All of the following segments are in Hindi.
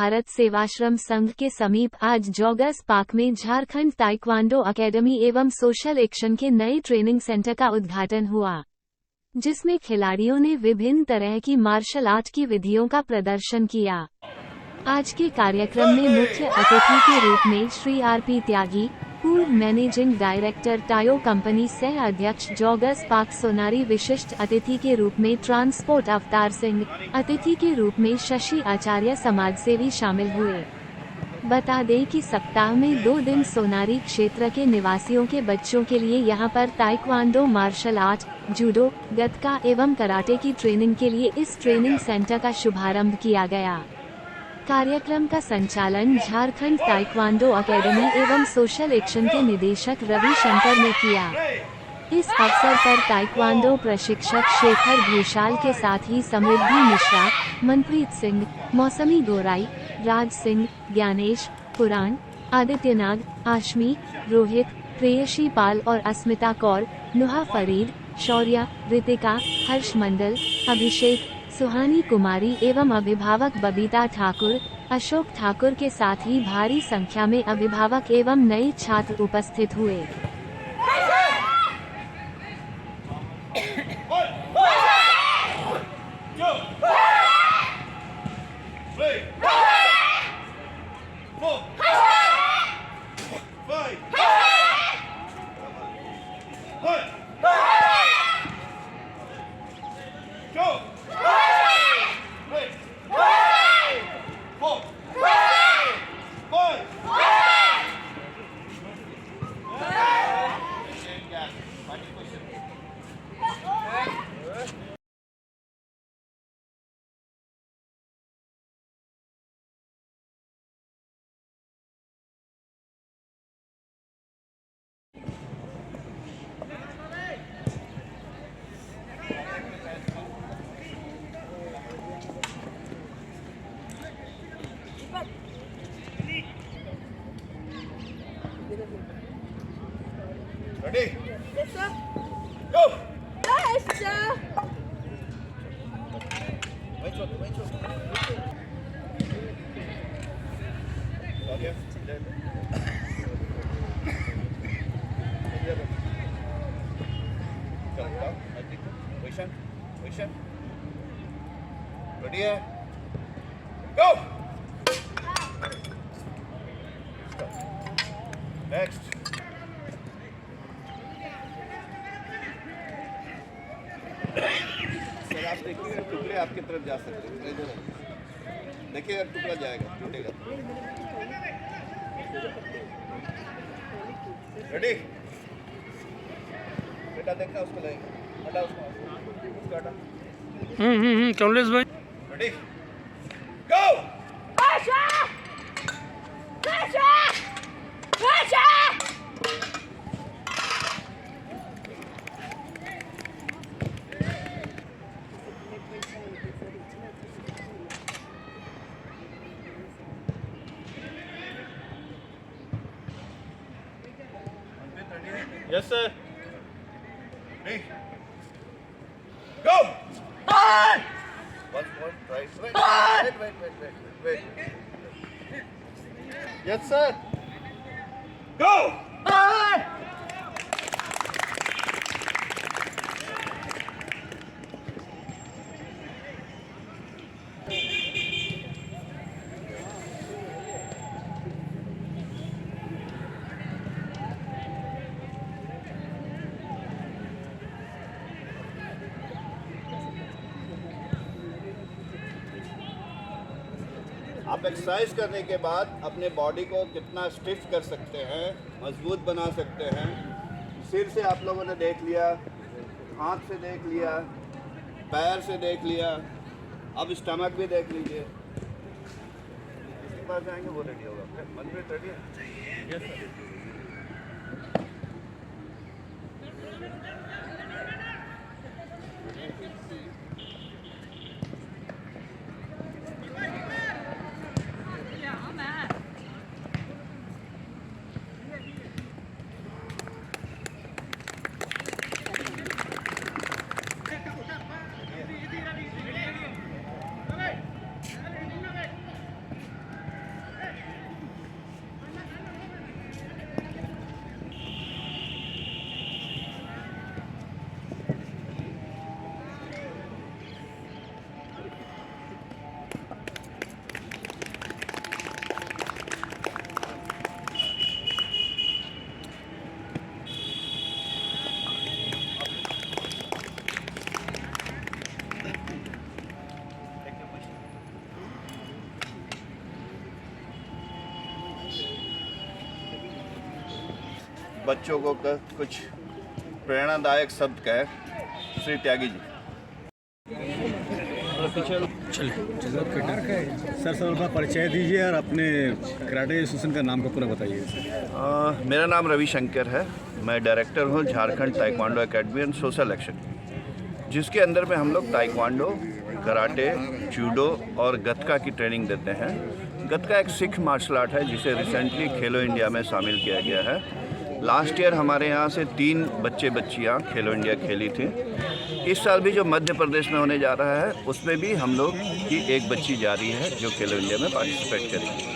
भारत सेवाश्रम संघ के समीप आज जॉगर्स पार्क में झारखंड ताइक्वांडो अकेडमी एवं सोशल एक्शन के नए ट्रेनिंग सेंटर का उद्घाटन हुआ, जिसमें खिलाड़ियों ने विभिन्न तरह की मार्शल आर्ट की विधियों का प्रदर्शन किया। आज के कार्यक्रम में मुख्य अतिथि के रूप में श्री आर.पी. त्यागी, पूर्व मैनेजिंग डायरेक्टर टायो कंपनी सह अध्यक्ष जॉगर्स पार्क सोनारी, विशिष्ट अतिथि के रूप में ट्रांसपोर्ट अवतार सिंह, अतिथि के रूप में शशि आचार्य समाजसेवी शामिल हुए। बता दें कि सप्ताह में 2 दिन सोनारी क्षेत्र के निवासियों के बच्चों के लिए यहां पर ताइक्वांडो, मार्शल आर्ट, जूडो, गतका एवं कराटे की ट्रेनिंग के लिए इस ट्रेनिंग सेंटर का शुभारंभ किया गया। कार्यक्रम का संचालन झारखंड ताइक्वांडो अकेडमी एवं सोशल एक्शन के निदेशक रवि शंकर ने किया। इस अवसर पर ताइक्वांडो प्रशिक्षक शेखर घोषाल के साथ ही समृद्धि मिश्रा, मनप्रीत सिंह, मौसमी गोराई, राज सिंह, ज्ञानेश, पुराण, आदित्यनाग, आशमी, रोहित, प्रेयशी पाल और अस्मिता कौर, नुहा फरीद, शौर्या, रितिका, हर्ष मंडल, अभिषेक, सुहानी कुमारी एवं अभिभावक बबीता ठाकुर, अशोक ठाकुर के साथ ही भारी संख्या में अभिभावक एवं नए छात्र उपस्थित हुए। Ready? Yes, sir. Go! Yes, sir. Wait, wait. Okay. Position. Ready? Go! Next. Sir आप देखिए टुकड़े आपकी तरफ जा सकते हैं, देखिए अगर टुकड़ा जाएगा टूटेगा। रेडी? बेटा देखना उसको लगेगा, हटा उसको हटा। कमलेश भाई। रेडी? गो! Yes, sir. Ready? Go! One, right. Wait. Yes, sir. Go! आप एक्सरसाइज करने के बाद अपने बॉडी को कितना स्टिफ कर सकते हैं, मजबूत बना सकते हैं। सिर से आप लोगों ने देख लिया, हाथ से देख लिया, पैर से देख लिया, अब स्टमक भी देख लीजिए। जिसके पास जाएंगे वो रेडी होगा। मनप्रीत रेडी है? Yes sir. बच्चों को कुछ प्रेरणादायक शब्द कहे। श्री त्यागी जी। सर अपना परिचय दीजिए और अपने कराटे एसोसिएशन का नाम का पूरा बताइए। मेरा नाम रविशंकर है। मैं डायरेक्टर हूँ Jharkhand taekwondo academy and social action, जिसके अंदर में हम लोग ताइक्वांडो, कराटे, जूडो और गतका की ट्रेनिंग देते हैं। गतका एक सिख मार्शल आर्ट है जिसे रिसेंटली खेलो इंडिया में शामिल किया गया है। लास्ट ईयर हमारे यहाँ से 3 बच्चियाँ खेलो इंडिया खेली थी। इस साल भी जो मध्य प्रदेश में होने जा रहा है उसमें भी हम लोग की एक बच्ची जा रही है जो खेलो इंडिया में पार्टिसिपेट करेगी।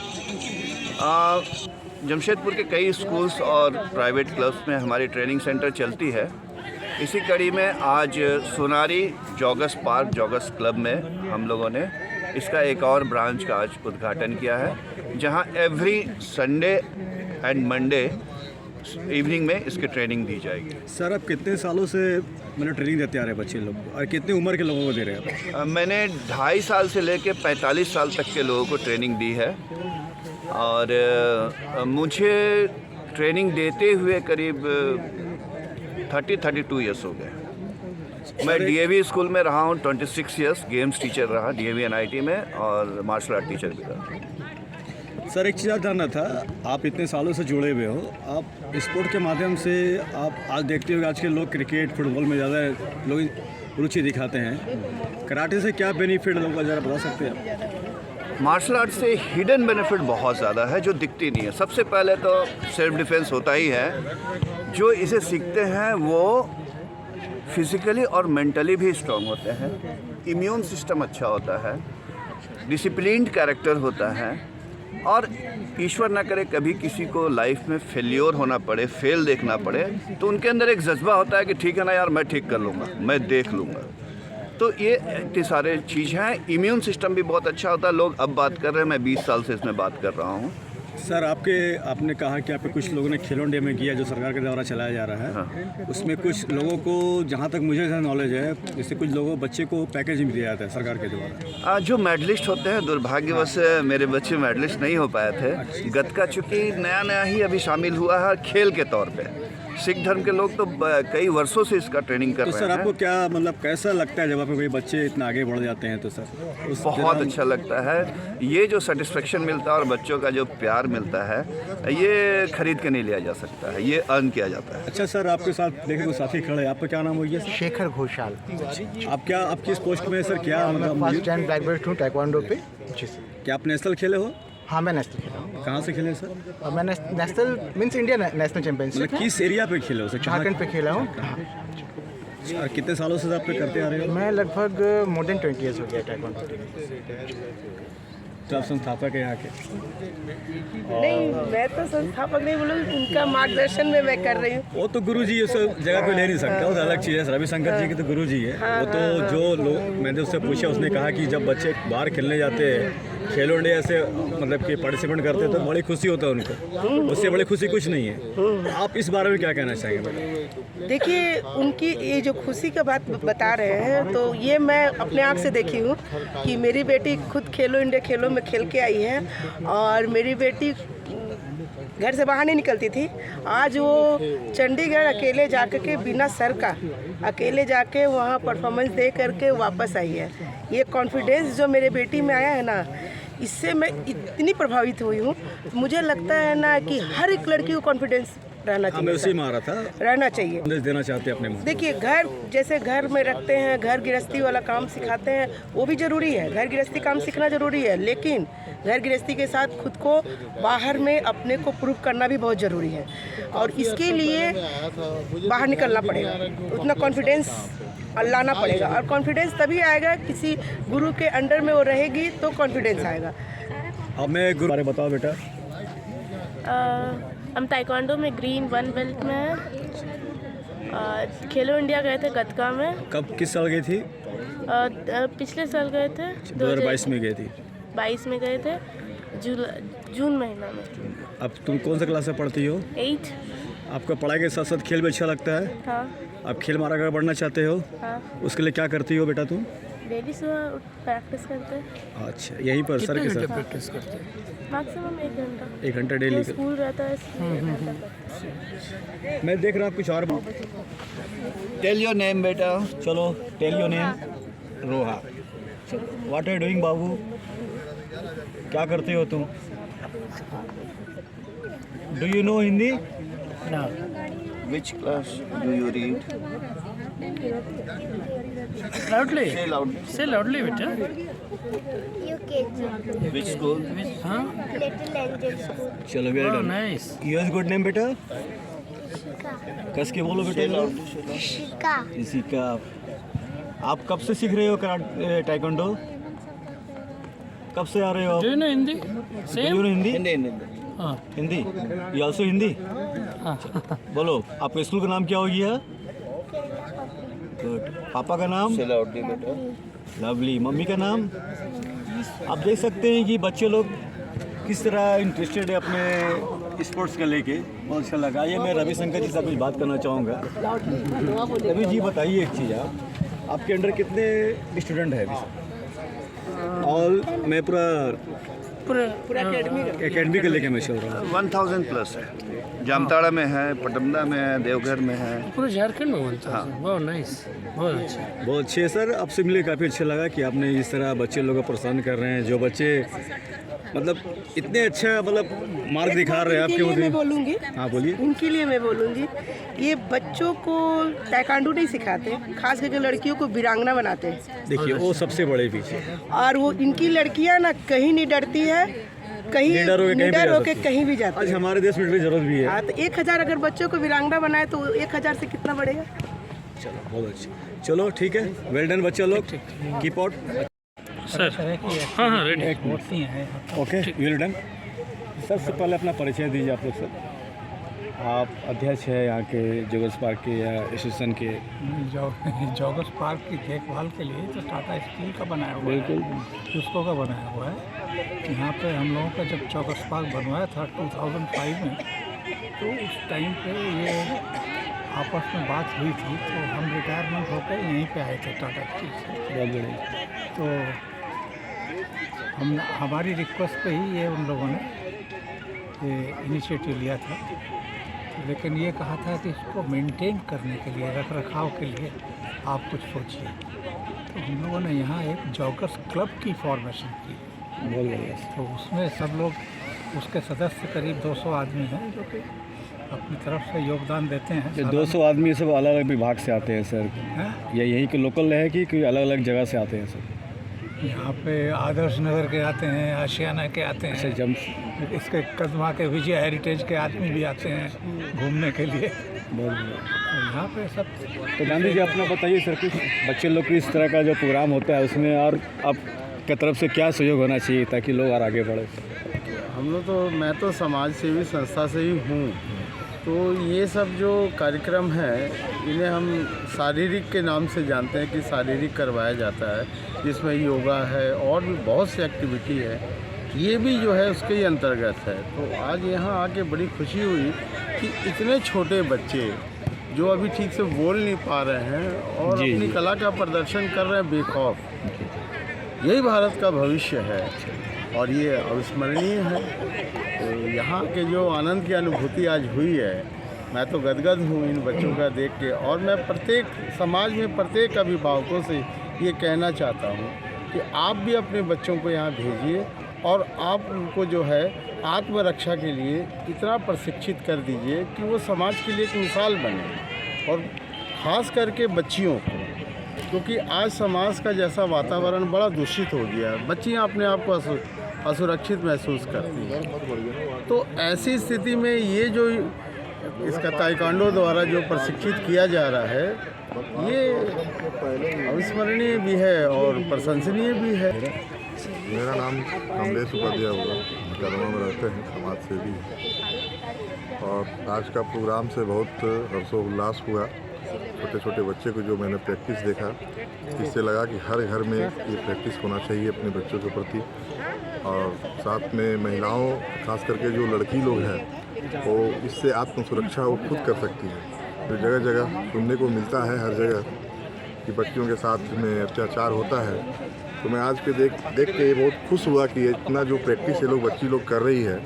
जमशेदपुर के कई स्कूल्स और प्राइवेट क्लब्स में हमारी ट्रेनिंग सेंटर चलती है। इसी कड़ी में आज Sonari joggers park joggers club में हम लोगों ने इसका एक और ब्रांच का आज उद्घाटन किया है, जहां every Sunday and Monday evening में इसकी ट्रेनिंग दी जाएगी। सर आप कितने सालों से मैंने ट्रेनिंग देते आ रहे बच्चे लोग और कितनी उम्र के लोगों को दे रहे हैं? मैंने 2.5 साल से लेकर 45 साल तक के लोगों को ट्रेनिंग दी है और मुझे ट्रेनिंग देते हुए करीब 32 ईयर्स हो गए। मैं डीएवी स्कूल में रहा हूँ 26 ईयर्स, गेम्स टीचर रहा डीएवी एनआईटी में और मार्शल आर्ट टीचर भी रहा। सर एक चीज़ जानना था, आप इतने सालों से जुड़े हुए हो, आप स्पोर्ट के माध्यम से आप आज देखते हो आज के लोग क्रिकेट फुटबॉल में ज़्यादा लोग रुचि दिखाते हैं। कराटे से क्या बेनिफिट लोगों का ज़रा बता सकते हैं आप? मार्शल आर्ट से हिडन बेनिफिट बहुत ज़्यादा है जो दिखती नहीं है। सबसे पहले तो सेल्फ डिफेंस होता ही है। जो इसे सीखते हैं वो फिज़िकली और मेंटली भी स्ट्रांग होते हैं, इम्यून सिस्टम अच्छा होता है, डिसिप्लिन्ड कैरेक्टर होता है और ईश्वर ना करे कभी किसी को लाइफ में फेल्योर होना पड़े, फेल देखना पड़े तो उनके अंदर एक जज्बा होता है कि ठीक है ना यार, मैं ठीक कर लूँगा, मैं देख लूँगा। तो ये इतनी सारे चीज़ हैं। इम्यून सिस्टम भी बहुत अच्छा होता है। लोग अब बात कर रहे हैं, मैं 20 साल से इसमें बात कर रहा हूँ। सर आपने कहा कि आपके कुछ लोगों ने खेलो इंडिया में किया जो सरकार के द्वारा चलाया जा रहा है। हाँ। उसमें कुछ लोगों को, जहाँ तक मुझे नॉलेज है, जैसे कुछ लोगों बच्चे को पैकेज भी दिया जाता है सरकार के द्वारा। जो मेडलिस्ट होते हैं, दुर्भाग्यवश मेरे बच्चे मेडलिस्ट नहीं हो पाए थे। गतका चूँकि नया ही अभी शामिल हुआ है खेल के तौर पे। सिख धर्म के लोग तो कई वर्षों से इसका ट्रेनिंग कर रहे हैं। तो सर आपको क्या मतलब कैसा लगता है जब आपके कोई बच्चे इतना आगे बढ़ जाते हैं? तो सर बहुत अच्छा लगता है। ये जो सेटिस्फेक्शन मिलता है और बच्चों का जो प्यार मिलता है, ये खरीद के नहीं लिया जा सकता है, ये अर्न किया जाता है। अच्छा सर, आपके साथ देखे कोई साथी खड़े हैं, आपका क्या नाम हो गया? शेखर घोषाल। आप किस पोस्ट में सर? क्या मतलब? फर्स्ट एंड ब्लैक बेल्ट हूँ ताइक्वांडो पे। क्या आप नेशनल खेले हो? हाँ मैं नेशनल खेला हूँ। कहाँ से खेले सर? मैं national means India national championship. मतलब किस एरिया पे खेले हो सर? झारखंड पे खेला हूँ। और कितने सालों से आप पे करते आ रहे हो? मैं लगभग मोर देन 20 ईयर्स हो गया ताइक्वांडो। तो आप संस्थापक है यहाँ के? नहीं, मैं तो संस्थापक नहीं बोलूँ, उनका मार्गदर्शन में मैं कर रही हूँ। वो तो गुरु जी उस जगह पे ले नहीं सकता, वो तो अलग चीज़ है। रविशंकर जी की तो गुरु जी है। वो तो जो लोग, मैंने उससे पूछा, उसने कहा कि जब बच्चे बाहर खेलने जाते हैं, खेलो इंडिया से मतलब कि पार्टिसिपेट करते हैं तो बड़ी खुशी होता है उनको। उससे बड़ी खुशी कुछ नहीं है। आप इस बारे में क्या कहना चाहेंगे मैडम? देखिए, उनकी ये जो खुशी का बात बता रहे हैं, तो ये मैं अपने आँख से देखी हूँ कि मेरी बेटी खुद खेलो इंडिया खेलों में खेल के आई है और मेरी बेटी घर से बाहर नहीं निकलती थी। आज वो चंडीगढ़ अकेले जाकर के बिना सर का अकेले जाके वहाँ परफॉर्मेंस दे करके वापस आई है। ये कॉन्फिडेंस जो मेरे बेटी में आया है ना, इससे मैं इतनी प्रभावित हुई हूँ। मुझे लगता है ना कि हर एक लड़की को कॉन्फिडेंस रहना चाहिए। मैं उसी में आ रहा था, रहना चाहिए। देना चाहते हैं अपने में। देखिए, घर जैसे घर में रखते हैं, घर गृहस्थी वाला काम सिखाते हैं, वो भी ज़रूरी है। घर गृहस्थी काम सीखना ज़रूरी है, लेकिन घर गृहस्थी के साथ खुद को बाहर में अपने को प्रूव करना भी बहुत ज़रूरी है। और इसके लिए बाहर निकलना पड़ेगा, उतना कॉन्फिडेंस लाना पड़ेगा। और कॉन्फिडेंस तभी आएगा, किसी गुरु के अंडर में वो रहेगी तो कॉन्फिडेंस आएगा। अब मैं गुरु बारे बताओ बेटा। हम ताइक्वांडो में ग्रीन 1 बेल्ट में हैं। खेलो इंडिया गए थे गतका में। कब, किस साल गई थी? पिछले साल गए थे, 2022 में गई थी। 22 में गए थे, जून महीना में। अब तुम कौन सा क्लास में पढ़ती हो? 8। आपको पढ़ाई के साथ साथ खेल भी अच्छा लगता है? हाँ। आप खेल में आगे बढ़ना चाहते हो? हाँ। उसके लिए क्या करती हो बेटा तुम? डेली सुबह प्रैक्टिस करते हैं। अच्छा, यहीं पर सर के कितने घंटे साथ प्रैक्टिस करते हैं? मैक्सिमम 1 घंटा। 1 घंटा डेली? स्कूल रहता है इसलिए 1 घंटा करते हैं। मैं देख रहा हूँ कुछ और। टेल योर नेम बेटा। चलो, tell your name. Roha. What are doing बाबू? क्या करते हो तुम? Do you know Hindi? Which class do you read? Loudly Say loud. Say loudly बेटा। UKG, Which school? हाँ, Little Angel School, चलो, very oh done. Nice. Your good name बेटा? Shika, कस के बोलो Say बेटा। loud. Shika, इसी का आप कब से सीख रहे हो कराटे टाइकोंडो? कब से आ रहे हो? Do you know Hindi? Do same? you know Hindi? Hindi. हाँ हिंदी? ये ऑल्सो हिंदी? हाँ। बोलो, आपके स्कूल का नाम क्या हो गया? गुड। पापा का नाम? Say loudly बेटा। लवली। मम्मी का नाम? आप देख सकते हैं कि बच्चे लोग किस तरह इंटरेस्टेड है अपने स्पोर्ट्स का लेके। बहुत अच्छा लगा। ये मैं रविशंकर जी से कुछ बात करना चाहूँगा। रवि जी बताइए एक चीज़, आपके अंडर कितने स्टूडेंट हैं अभी? ऑल मैं पूरा एकेडमी के लेके मैं चल रहा हूँ। 1000 प्लस है। जामताड़ा में है, पटमदा में है, देवघर में है। पूरे झारखंड में बनता है। बहुत नाइस, बहुत अच्छा। बहुत अच्छे सर, आपसे मिले काफ़ी अच्छा लगा कि आपने इस तरह बच्चे लोगों को परेशान कर रहे हैं। जो बच्चे मतलब इतने अच्छा मतलब मार्ग दिखा रहे हैं आपके मैं मुझे। बोलूँगी, हाँ बोलिए। उनके लिए मैं बोलूँगी, ये बच्चों को ताइक्वांडो नहीं सिखाते, खास करके लड़कियों को वीरांगना बनाते हैं। देखिए वो सबसे बड़े पीछे। और वो इनकी लड़कियां ना कहीं नहीं डरती है, कहीं निडर होके कहीं भी निडर जा होके सकती कहीं भी जाती आज है। हमारे देश में इतनी जरूरत भी है। हाँ, तो 1000 अगर बच्चों को वीरांगना बनाए तो 1000 से कितना बढ़ेगा? चलो बहुत अच्छा। चलो ठीक है, वेल डन बच्चे लोग, कीप आउट। सर हाँ हाँ रेडी। Okay, well done. सबसे पहले अपना परिचय दीजिए आप लोग सर। आप अध्यक्ष है यहाँ के जोगर्स पार्क के या एसोसिएशन के? जॉगर्स पार्क की देखभाल के लिए तो टाटा स्टील का बनाया हुआ है, उसको का बनाया हुआ है। यहाँ पे हम लोगों का जब जॉगर्स पार्क बनवाया था 2005 में, तो उस टाइम पे ये आपस में बात हुई थी, तो हम रिटायरमेंट होकर यहीं पे आए थे टाटा स्टील से। बहुत बढ़िया। तो हमारी रिक्वेस्ट पे ही ये उन लोगों ने ये इनिशिएटिव लिया था। लेकिन ये कहा था कि इसको मेंटेन करने के लिए, रख रखाव के लिए आप कुछ सोचिए। तो हम लोगों ने यहाँ एक जॉगर्स क्लब की फॉर्मेशन की। बहुत बढ़िया। तो उसमें सब लोग, उसके सदस्य करीब 200 आदमी हैं जो कि अपनी तरफ से योगदान देते हैं। ये 200 आदमी सब अलग अलग विभाग से आते हैं सर? हैं? या यहीं के लोकल है कि कोई अलग अलग जगह से आते हैं सर? यहाँ पे आदर्श नगर के आते हैं, आशियाना के आते अच्छा, हैं, जम इसके कदमा के विजय हेरिटेज के आदमी भी आते हैं घूमने के लिए। बहुत बढ़िया। तो यहाँ पे सब तो गांधी जी अपना बताइए सर, कुछ बच्चे लोग को इस तरह का जो प्रोग्राम होता है उसमें और आपकी तरफ से क्या सहयोग होना चाहिए ताकि लोग और आगे बढ़े? हम लोग तो, मैं तो समाज सेवी संस्था से ही हूँ, तो ये सब जो कार्यक्रम है इन्हें हम शारीरिक के नाम से जानते हैं कि शारीरिक करवाया जाता है, जिसमें योगा है और भी बहुत सी एक्टिविटी है, ये भी जो है उसके ही अंतर्गत है। तो आज यहाँ आके बड़ी खुशी हुई कि इतने छोटे बच्चे जो अभी ठीक से बोल नहीं पा रहे हैं और जी, अपनी जी। कला का प्रदर्शन कर रहे हैं बेखौफ। यही भारत का भविष्य है और ये अविस्मरणीय है। तो यहाँ के जो आनंद की अनुभूति आज हुई है, मैं तो गदगद हूँ इन बच्चों का देख के। और मैं प्रत्येक समाज में प्रत्येक अभिभावकों से ये कहना चाहता हूँ कि आप भी अपने बच्चों को यहाँ भेजिए और आप उनको जो है आत्मरक्षा के लिए इतना प्रशिक्षित कर दीजिए कि वो समाज के लिए एक मिसाल बने, और ख़ास करके बच्चियों को, क्योंकि आज समाज का जैसा वातावरण बड़ा दूषित हो गया है, बच्चियाँ अपने आप को असुरक्षित महसूस करती हैं। तो ऐसी स्थिति में ये जो इसका ताइक्वांडो द्वारा जो प्रशिक्षित किया जा रहा है, ये अविस्मरणीय भी है और प्रशंसनीय भी है। मेरा नाम कमलेश उपाध्याय हुआ, कदमा में रहते हैं, समाज सेवी हैं। और आज का प्रोग्राम से बहुत हर्षोल्लास हुआ। छोटे छोटे बच्चे को जो मैंने प्रैक्टिस देखा, इससे लगा कि हर घर में ये प्रैक्टिस होना चाहिए अपने बच्चों के प्रति। और साथ में महिलाओं, खास करके जो लड़की लोग हैं, वो इससे आत्म सुरक्षा वो खुद कर सकती हैं। जो जगह जगह सुनने को मिलता है हर जगह कि बच्चियों के साथ में अत्याचार होता है। तो मैं आज के देख के बहुत खुश हुआ कि इतना जो प्रैक्टिस ये लोग बच्ची लोग कर रही है,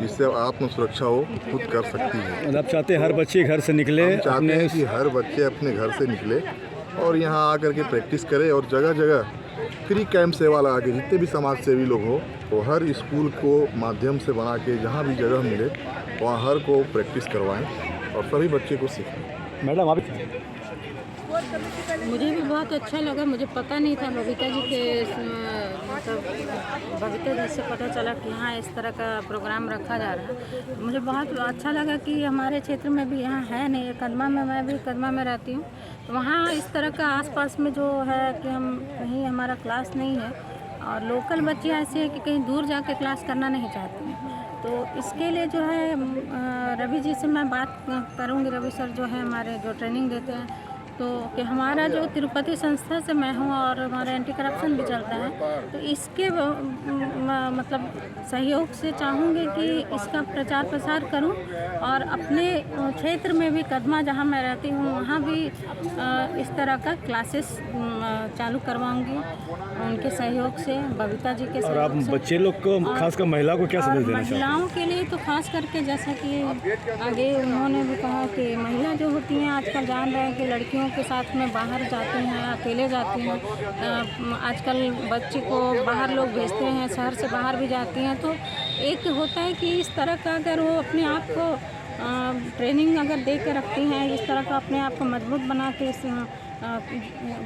इससे आत्म सुरक्षा वो खुद कर सकती है। आप चाहते हैं हर बच्चे घर से निकले, हम चाहते हैं कि हर बच्चे अपने घर से निकले और यहाँ आकर के प्रैक्टिस करे और जगह जगह फ्री कैंप सेवा लगा के जितने भी समाज सेवी लोग हो वो हर स्कूल को माध्यम से बना के जहाँ भी जगह मिले वहाँ हर को प्रैक्टिस करवाएं और सभी बच्चे को सिखाएं। मैडम आप मुझे भी बहुत अच्छा लगा, मुझे पता नहीं था बबीता जी के मतलब बबीता जी से पता चला कि यहाँ इस तरह का प्रोग्राम रखा जा रहा है। मुझे बहुत अच्छा लगा कि हमारे क्षेत्र में भी यहाँ है नहीं, कदमा में, मैं भी कदमा में रहती हूँ, तो वहाँ इस तरह का आसपास में जो है कि हम कहीं हमारा क्लास नहीं है और लोकल बच्चे ऐसे हैं कि कहीं दूर जाके क्लास करना नहीं चाहते हैं। तो इसके लिए जो है रवि जी से मैं बात करूँगी, रवि सर जो है हमारे जो ट्रेनिंग देते हैं, तो कि हमारा जो तिरुपति संस्था से मैं हूँ और हमारा एंटी करप्शन भी चलता है, तो इसके मतलब सहयोग से चाहूँगी कि इसका प्रचार प्रसार करूँ और अपने क्षेत्र में भी कदमा जहाँ मैं रहती हूँ वहाँ भी इस तरह का क्लासेस चालू करवाऊँगी उनके सहयोग से, बबीता जी के सहयोग से। और आप बच्चे लोग को खासकर महिला को क्या संदेश देना चाहते हैं? महिलाओं के लिए तो खास करके जैसा कि आगे उन्होंने भी कहा कि महिला जो होती हैं आजकल जान रहे हैं कि लड़कियों के साथ में बाहर जाती हैं, अकेले जाती हैं, आजकल बच्चे को बाहर लोग भेजते हैं, शहर से बाहर भी जाती हैं। तो एक होता है कि इस तरह का अगर वो अपने आप को ट्रेनिंग अगर दे के रखती हैं, इस तरह का अपने आप को मजबूत बना के इस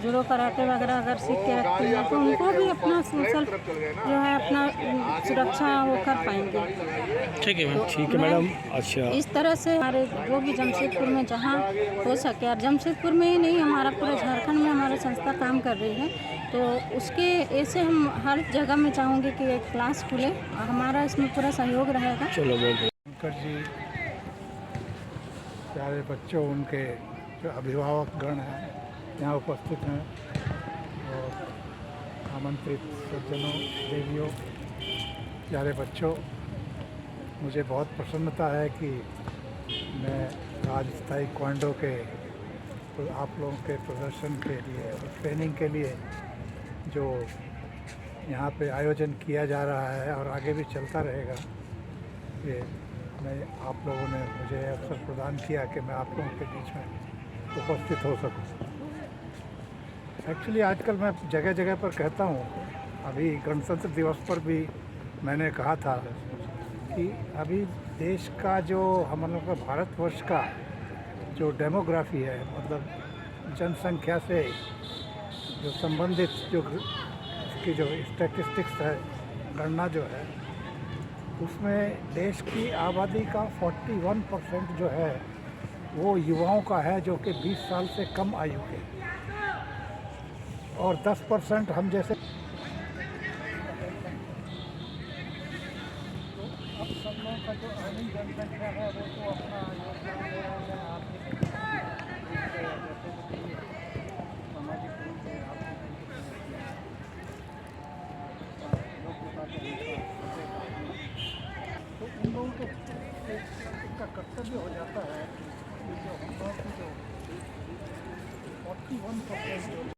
जुड़ो कराटे वगैरह अगर सीख के रखती हैं तो उनको भी अपना सेल्फ जो है अपना सुरक्षा वो कर पाएंगे। ठीक है मैम। ठीक है मैडम। अच्छा, इस तरह से हमारे जो भी जमशेदपुर में जहाँ हो सके, और जमशेदपुर में ही नहीं हमारा पूरा झारखंड में हमारा संस्था काम कर रही है, तो उसके ऐसे हम हर जगह में चाहूँगी कि एक क्लास खुले और हमारा इसमें पूरा सहयोग रहेगा। चलो शंकर जी प्यारे बच्चों, उनके जो अभिभावक गण हैं यहाँ उपस्थित हैं और आमंत्रित सज्जनों, देवियों, प्यारे बच्चों, मुझे बहुत प्रसन्नता है कि मैं राज्य ताइक्वांडो के आप लोगों के प्रदर्शन के लिए और ट्रेनिंग के लिए जो यहाँ पे आयोजन किया जा रहा है और आगे भी चलता रहेगा, ये मैं आप लोगों ने मुझे अवसर प्रदान किया कि मैं आप लोगों के बीच में उपस्थित हो सकूँ। एक्चुअली आजकल मैं जगह जगह पर कहता हूँ, अभी गणतंत्र दिवस पर भी मैंने कहा था कि अभी देश का जो हम लोग का भारतवर्ष का जो डेमोग्राफी है, मतलब जनसंख्या से जो संबंधित जो इसकी जो स्टैटिस्टिक्स है, गणना जो है, उसमें देश की आबादी का 41% जो है वो युवाओं का है, जो कि 20 साल से कम आयु के, और 10% हम जैसे। अब सब लोगों का जो अर्निंग जनसंख्या है वो तो अपना योगदान दे रहे हैं। तो उन लोगों के इसका कर्तव्य हो जाता है कि जो हम लोग की जो 41%